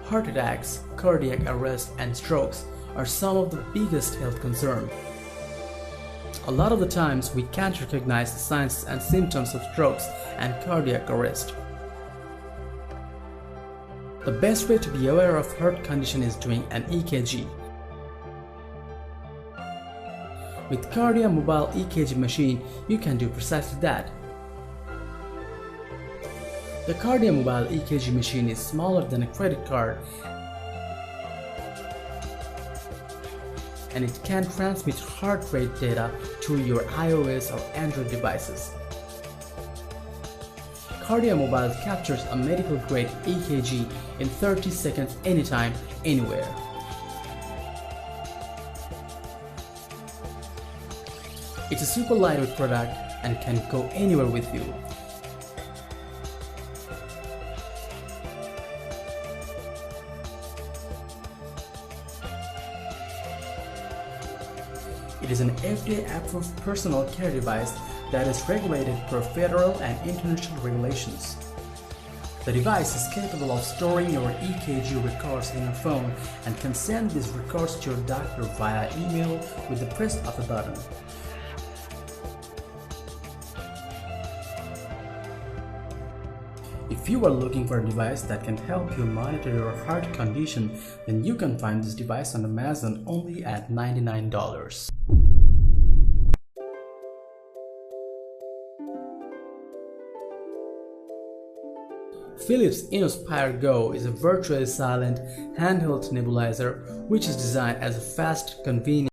Heart attacks, cardiac arrest, and strokes are some of the biggest health concerns. A lot of the times we can't recognize the signs and symptoms of strokes and cardiac arrest. The best way to be aware of heart condition is doing an EKG. With Cardia mobile EKG machine, you can do precisely that. The Cardia mobile EKG machine is smaller than a credit card, and it can transmit heart rate data to your iOS or Android devices. Cardia mobile captures a medical grade EKG in 30 seconds anytime, anywhere. It's a super lightweight product and can go anywhere with you. It is an FDA-approved personal care device that is regulated per federal and international regulations. The device is capable of storing your EKG records in your phone and can send these records to your doctor via email with the press of a button. If you are looking for a device that can help you monitor your heart condition, then you can find this device on Amazon only at $99. Philips InnoSpire Go is a virtually silent handheld nebulizer which is designed as a fast, convenient